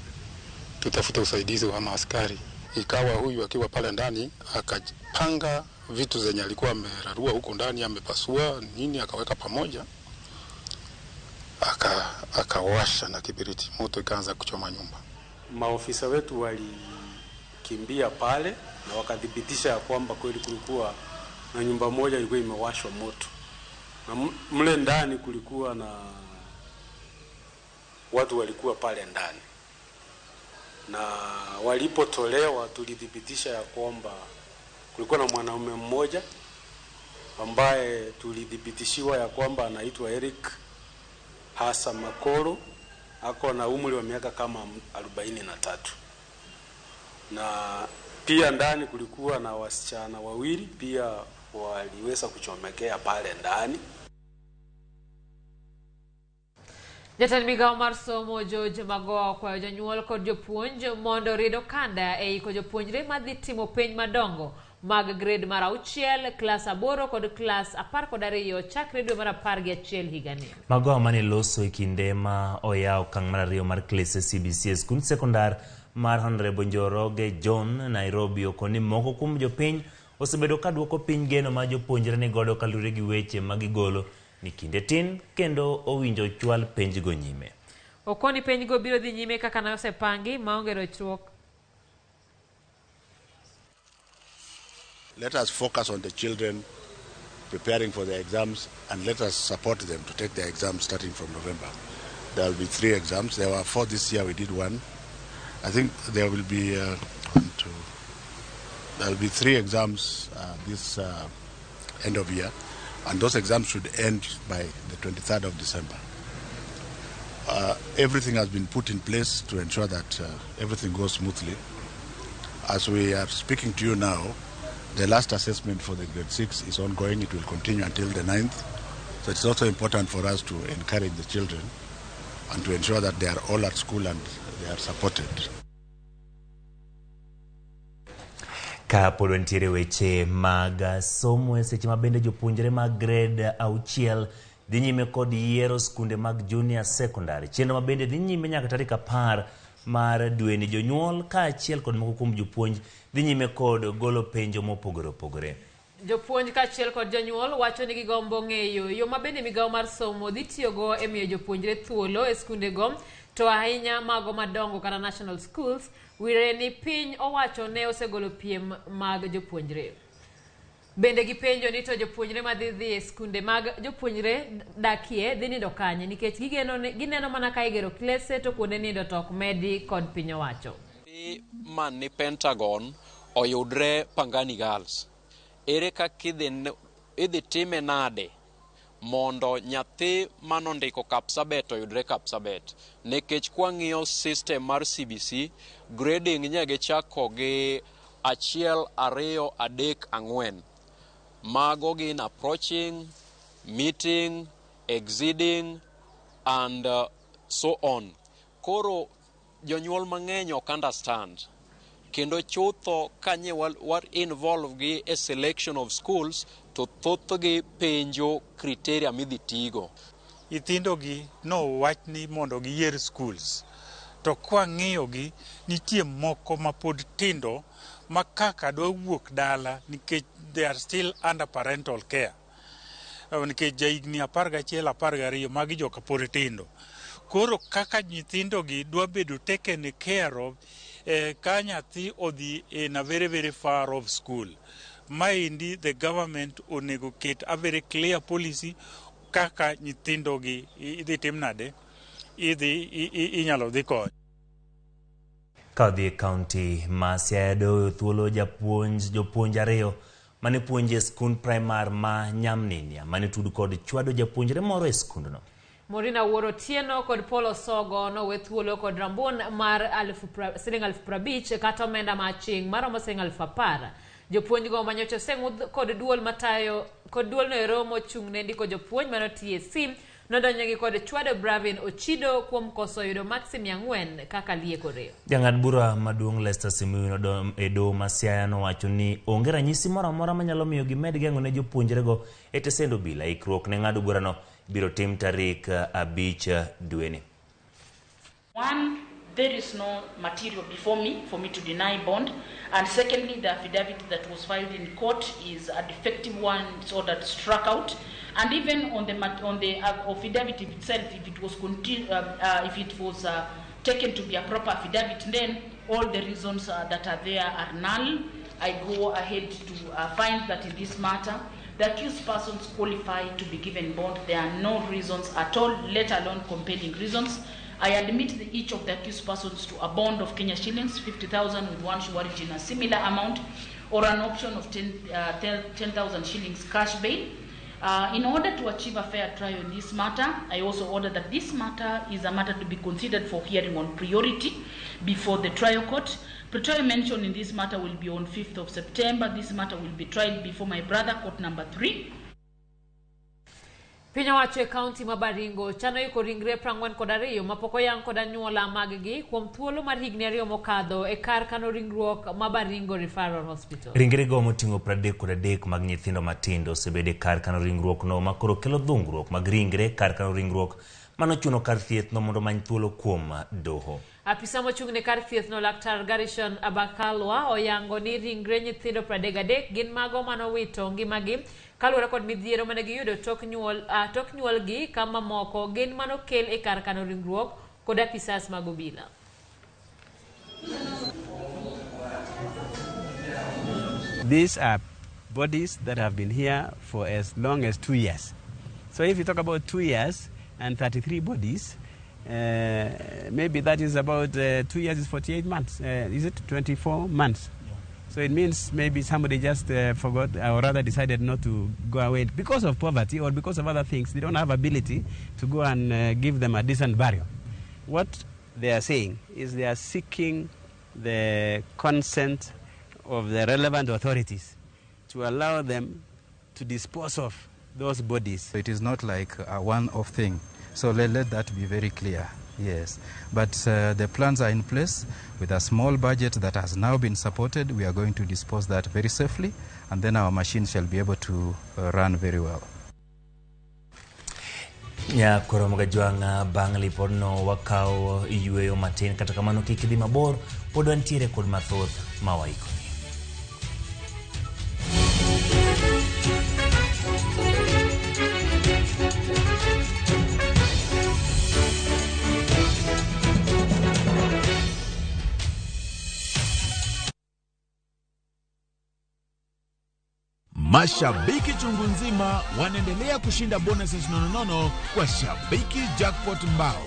tutafuta usaidizi wa maaskari. Ikawa huyu akiwa pale ndani akapanga vitu zenye alikuwa amerarua huko ndani, amepasua nini akaweka pamoja, akawasha na kibiriti, moto ikaanza kuchoma nyumba. Maofisa wetu walikimbia pale na wakadhibitisha ya kwamba kweli kulikuwa na nyumba moja ilikuwa imewashwa moto. Na mle ndani kulikuwa na watu walikuwa pale ndani. Na walipotolewa tulidhibitisha ya kwamba kulikuwa na mwanaume mmoja ambaye tulidhibitishiwa ya kwamba anaitwa Eric Hasa Makoro, ako na umri wa miaka kama 43. Na pia ndani kulikuwa na wasichana wawili pia waliweza kuchomekea pale ndani. Jatend migao mar somo George Magoha kwa jonyuol kod jopuonj mondo rido kanda e iko jopuonjre madhi timo penj madongo mag grade mar 6, klas 8 kod klas 12 chakre dwe mar 11 higani. Mago mane loso e kinde ma oyaw okang' mar 2 mar klase CBC skund sekondar mar Honorable Njoroge John Nairobi okoni moko kuom jopiny osebedo ka duoko piny geno ma jopuonjre ni godo kalure gi weche magigolo ni kinde tin kendo owinjo chwal penj go nyime. Okoni penj go biro dhi nyime kaka ne osepangi maonge rochruok. Let us focus on the children preparing for their exams and let us support them to take their exams starting from November. There will be 3 exams. There were 4 this year, we did 1. I think there will be 3 exams this end of year, and those exams should end by the 23rd of December. Everything has been put in place to ensure that everything goes smoothly. As we are speaking to you now, the last assessment for the grade 6 is ongoing. It will continue until the 9th. So it's also important for us to encourage the children and to ensure that they are all at school and they are supported. Ka pod ntiere weche mag somo e seche mabende jopuonjre mag grade 6 dhi nyime kod yiero skunde mag junior secondary. Chenro mabende dhi nyime nyaka tarik 10 mar dwe ni. Jonyuol kaachiel kod moko kuom jopuonj dhi nyime kod golo penjo mopogore opogore. Jopuonj kaachiel kod jonyuol wacho ni gigombo ng'eyo yo mabende migawo mar somo dhi tiyogo e miyo jopuonjre thuolo e skunde go, to ahinya mago madongo kata national schools. Wire ni piny owacho ne osegolo piem mag jopuonjre. Bende gipenjo ni to jopuonjre madhi e skunde mag jopuonjre dakie dhi nindo kanye, nikech gineno mana ka igero klese to kuonde nindo to ok medi kod piny owacho. Man ni Pentagon oyudre Pangani Girls. Ere kaka idhi time nade mondo nyathi manondiko Kapsabet oyudre Kapsabet? Nikech kwang'iyo system mar CBC, grading nyage chako gi 1, 2, 3, 4. Mago gin approaching, meeting, exceeding and so on. Koro jonyuol mang'eny ok understand. Kendo chutho kanye war involve gi a selection of schools to thoth gi penjo criteria midhi tigo. Ithindo gi no wach ni mondo giyier schools. To kwa ng'iyo gi nitie moko ma pod tindo ma kaka dwa wuok dala nikech they are still under parental care. Nikech jaigni 11, 12 magi joka pod tindo. Koro kaka nyithindo gi dwa bedo taken care of ka nyathi odhi in a very very far off school. Maindi the government onego ket a very clear policy kaka nyithindo gi idhi tim nade, inyalo dhi kony. Ka dhi kaunti ma Siaya doyo thuolo jopuonj 2 mane puonje skund primar ma Nyamninia mane tudu kod chwado japuonjre moro e skundno. Morina Wuoro Tieno kod Paul Osogo nowe thuolo kod rambun mar siling 50,000 kata omenda ma ching maromo siling 10,000. Jopuonj go manyocho seng'udh kod duol matayo kod duol no eromo chung' ne ndiko jopuonj mano TSC nodonyogi kod chwado Bravin Ochido kuom koso yudo maksi 400 kaka liekore. Jang'ad bura maduong' Lester Simuyu e doho ma Siaya nowacho ni onge ranyisi moro amora manyalo miyo gimed geng'o ne jopuonjre go e tesend obila. Ikruok ne ng'ado burano biro tim tarik 5 dwe ni. One, there is no material before me for me to deny bond, and secondly, the affidavit that was filed in court is a defective one, so that struck out. And even on the affidavit itself, if it was taken to be a proper affidavit, then all the reasons that are there are null. I go ahead to find that in this matter, the accused persons qualify to be given bond. There are no reasons at all, let alone compelling reasons. I admit each of the accused persons to a bond of Kenya shillings 50,000 with one surety in a similar amount, or an option of 10,000 shillings cash bail. In order to achieve a fair trial in this matter, I also order that this matter is a matter to be considered for hearing on priority before the trial court. Pretrial mention in this matter will be on 5th of September. This matter will be tried before my brother, court number 3. Pinya wacho e kaunti ma Baringo chano yuko ringre 42 mapoko yang koda nyuola maggi kuom thuolo mar higni 2 mokadho e kar kano ringruok ma Baringo Referral Hospital. Ringre go motingo 33 mag nyithindo matindo osebede kar kano ringruok no makoro kelo dhungruok mag ringre kar kano ringruok manochuno kar thieth no mondo many thuolo kuom doho. Apisa mochung'ne kar thieth no Laktar Garishon Abakalwa oyango ni ringre nyithindo 33 gin mago manowito ngimagi kaluwore kod midhiero mane giyudo tok nyuol gi kama moko gin manokel e kar kano ringruok kod apisas mag obila. These are bodies that have been here for as long as 2 years. So if you talk about 2 years and 33 bodies, maybe that is about 2 years is 48 months. Is it 24 months? So it means maybe somebody just forgot or rather decided not to go away because of poverty or because of other things. They don't have ability to go and give them a decent burial. What they are saying is they are seeking the consent of the relevant authorities to allow them to dispose of those bodies. It is not like a one-off thing. So let that be very clear. Yes, but the plans are in place with a small budget that has now been supported. We are going to dispose that very safely, and then our machines shall be able to run very well. Ya koromoga juanga bangli podno wakao yueyo matin kata kamano kikidhi mabor pod wantiere kod mathoth mawaiko. Mashabiki chungu nzima wanaendelea kushinda bonuses nononono kwa Shabiki Jackpot Mbao.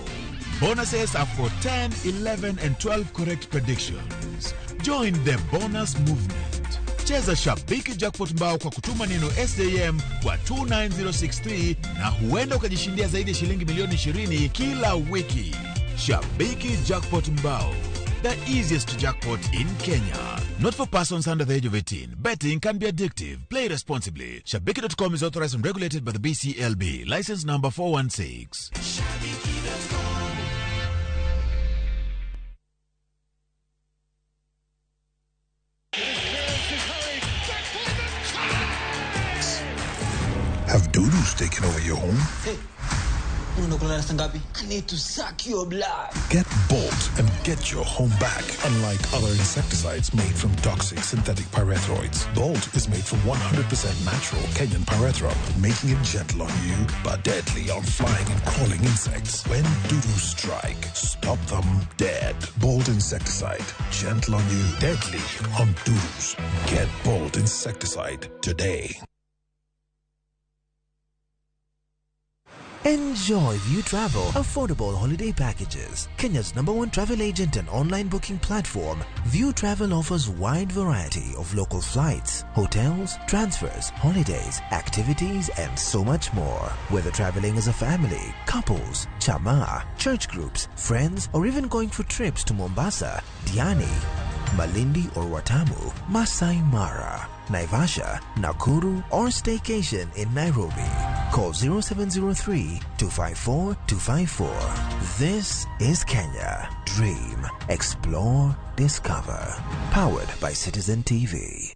Bonuses are for 10, 11 and 12 correct predictions. Join the bonus movement. Cheza Shabiki Jackpot Mbao kwa kutuma neno SAM kwa 29063 na huenda ukajishindia zaidi ya shilingi milioni 20 kila wiki. Shabiki Jackpot Mbao, the easiest jackpot in Kenya. Not for persons under the age of 18. Betting can be addictive. Play responsibly. Shabiki.com is authorized and regulated by the BCLB. License number 416. Have doodles taken over your home? Hey. I need to suck your blood. Get Bolt and get your home back. Unlike other insecticides made from toxic synthetic pyrethroids, Bolt is made from 100% natural Kenyan pyrethrum, making it gentle on you but deadly on flying and crawling insects. When doodles strike, stop them dead. Bolt insecticide, gentle on you, deadly on doodles. Get Bolt insecticide today. Enjoy View Travel affordable holiday packages. Kenya's #1 travel agent and online booking platform, View Travel offers wide variety of local flights, hotels, transfers, holidays, activities, and so much more. Whether traveling as a family, couples, chama, church groups, friends, or even going for trips to Mombasa, Diani, Malindi or Watamu, Masai Mara, Naivasha, Nakuru, or staycation in Nairobi. Call 0703-254-254. This is Kenya. Dream, explore, discover. Powered by Citizen TV.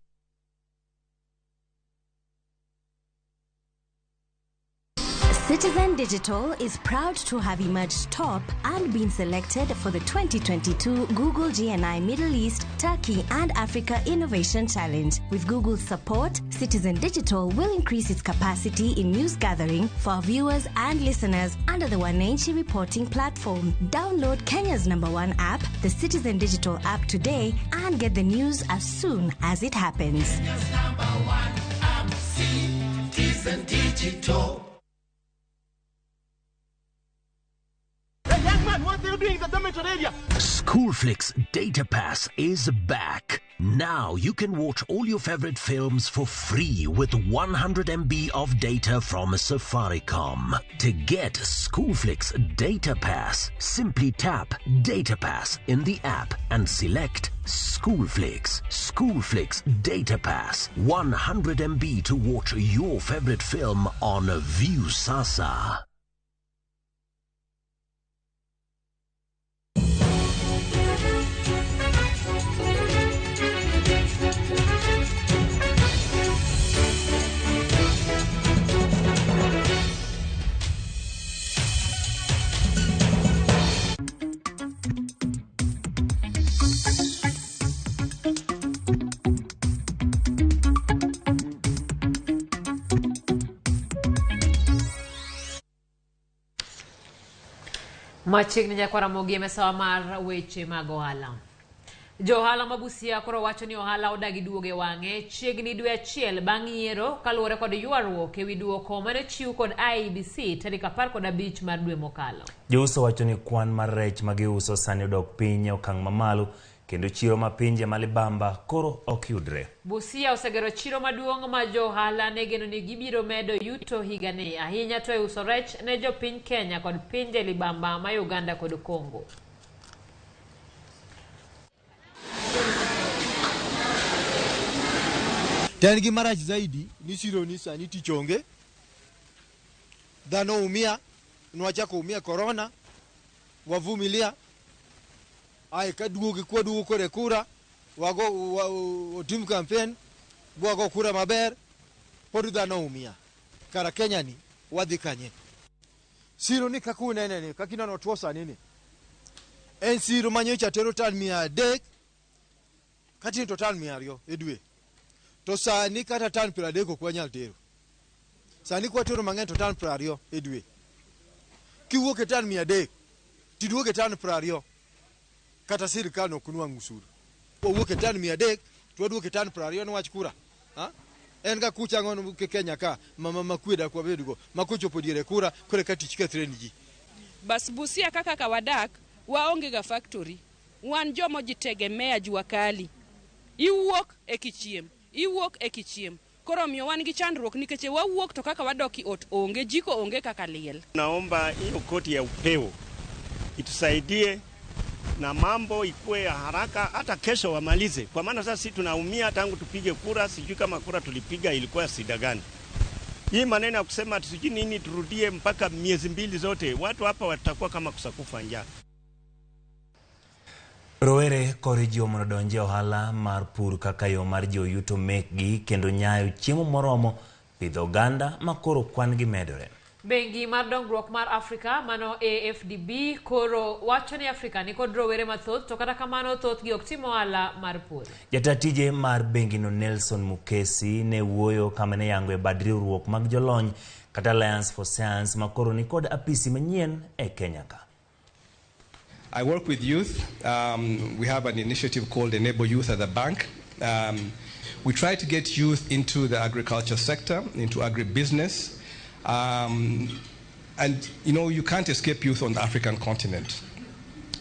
Citizen Digital is proud to have emerged top and been selected for the 2022 Google GNI Middle East, Turkey and Africa Innovation Challenge. With Google's support, Citizen Digital will increase its capacity in news gathering for our viewers and listeners under the Wananchi reporting platform. Download Kenya's #1 app, the Citizen Digital app today, and get the news as soon as it happens. Kenya's #1 app, Citizen Digital. The young man wants what they're doing in the dormitory area. Schoolflix Data Pass is back. Now you can watch all your favorite films for free with 100 MB of data from Safaricom. To get Schoolflix Data Pass, simply tap Data Pass in the app and select Schoolflix. Schoolflix Data Pass. 100 MB to watch your favorite film on View Sasa. Machiegni nyakwara Ramogi mesawa mar weche mag ohala. Johala mabusia koro wacho ni ohala odagi duoge wang'e chiegni dwe achiel bang' yiero kaluwore kod ywaruok ewi duoko mane chiw kod IEBC tarik 15 mar dwe mokalo. Jouso wacho ni kwan mar rech magiuso sani odok piny e okang' mamalo kendo chiro ma pinje malibamba koro ok yudre. Busia osegero chiro maduong' ma johala ne geno ni gibiro medo yuto higani ahinya to e uso rech ne jopiny Kenya kod pinje libamba ma Uganda kod Congo. Tengi marach zaidi ni siro ni sani tichonge. Dhano umia, nwachako umia corona, wavumilia. Ai kaduogi kwa duogo kore kura, wago team campaign, wago kura maber, podu dhano umia. Kara Kenya ni wadhi kanye. Siro ni kakune nene, kakina no tuosa nini. En siro manyocha tero tan 300, kati to tan 200 edwe. To sani kata tan 30 kwa nyal tero. Sani kwa tero mang'eny to tan 20 edwe. Kiwuok e tan 300, tiduogo e tan 20. Kata sirikal no kunwang' usuru. Owuok e tan 300, to waduogo e tan 20 niwach kura. Ha? En ga kucha ng'ono ke Kenya ka makweda kwa bedugo makochopo diere kura kore ka tich kethre ni ji. Bas Busia kaka kawadak waonge ga factory. Wan jomo jitegemea jua kali. Iwuok e kichiem. Koro miyo wan gi chandruok nikech wawuok to kaka wadoki ot onge, jiko onge kaka liel. Naomba hiyo koti ya upeo itusaidie na mambo ikuwe ya haraka, hata kesho wamalize. Kwa maana sasa sisi tunaumia tangu tupige kura, sijui kama kura tulipiga ilikuwa shida gani. Hii maneno ya kusema sijui nini turudie mpaka miezi 2 zote, watu hapa watakuwa kama kusakufa njaa. Rowere korijiwo mondo donje ohala mar pur kaka yo mar joyuto mekgi kendo nyayo chiemo moromo pidho oganda makoro kwan gi medore. Bengi mar dongruok mar Afrika mano AFDB koro wacho ni Afrika ni kod rowere mathoth to kata kamano thoth gi ok timo ohala mar pur. Jatatije mar bengi no Nelson Mukesi ne wuoyo kama ne yango e bad riwruok mag jolony kata Alliance for Science makoro ni kod apisi manyien e Kenya ka. I work with youth. We have an initiative called Enable Youth at the bank. We try to get youth into the agriculture sector, into agribusiness. And, you know, you can't escape youth on the African continent.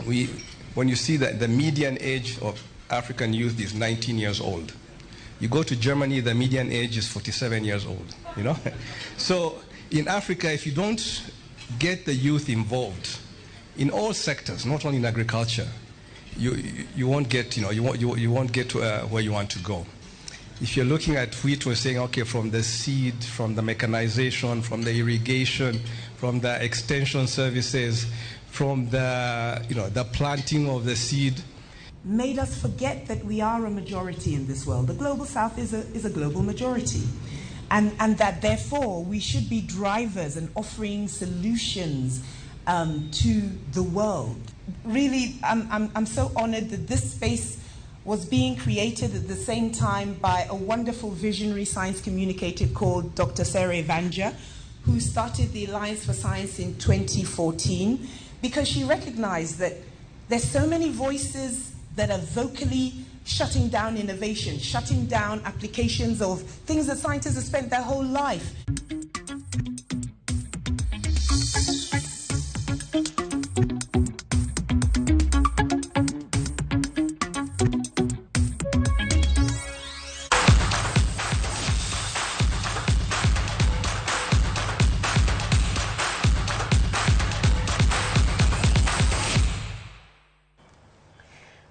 When you see that the median age of African youth is 19 years old. You go to Germany, the median age is 47 years old, you know. So in Africa, if you don't get the youth involved, in all sectors, not only in agriculture, you won't get, you know, you won't get to where you want to go. If you're looking at wheat, we're saying, okay, from the seed, from the mechanization, from the irrigation, from the extension services, from the, you know, the planting of the seed. Made us forget that we are a majority in this world. The global south is a global majority. And that therefore we should be drivers and offering solutions to the world. Really, I'm so honored that this space was being created at the same time by a wonderful visionary science communicator called Dr. Sarah Evanja, who started the Alliance for Science in 2014, because she recognized that there's so many voices that are vocally shutting down innovation, shutting down applications of things that scientists have spent their whole life.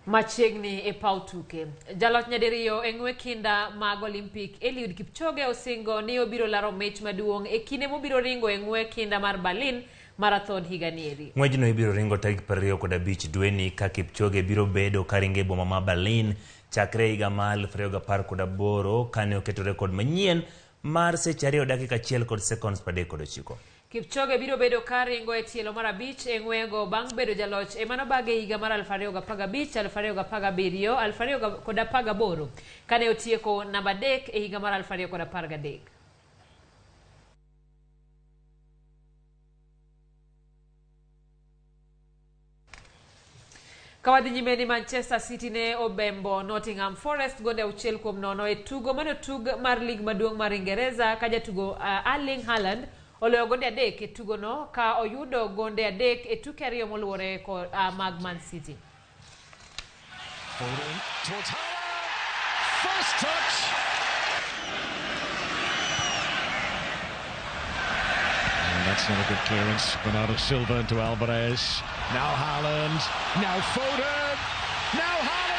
Machiegni e paw tuke. Jaloch nyadiriyo e ng'we kinda mag Olimpik Eliud Kipchoge osingo ni obiro laro mich maduong' e kinde mobiro ringo e ng'we kinda mar Berlin Marathon higanieri. Ng'wejno ibiro ringo tarik 25 dweni ka Kipchoge biro bedo karinge boma ma Berlin chakre higa mar 2018 kane oketo rekod manyien mar seche 2 dakika 1 kod sekonds 39. Kipchoge biro bedo karingo e tielo mar 5 e ng'wego bang' bedo jaloch e manobage higa mar 2015, 2017, 2018 kane otieko namba 3 e higa mar 2013. Kawadhi nyime ni Manchester City ne obembo Nottingham Forest gonde 6-0 e tugo manotug mar lig maduong' mar Ingereza ka jatugo Erling Haaland oloyo gonde 3 e tugono ka oyudo gonde 3 e tuke 2 moluwore mag Man City. Towards Haaland, first touch. And that's not a good clearance. Bernardo Silva into Alvarez. Now Haaland. Now Foden.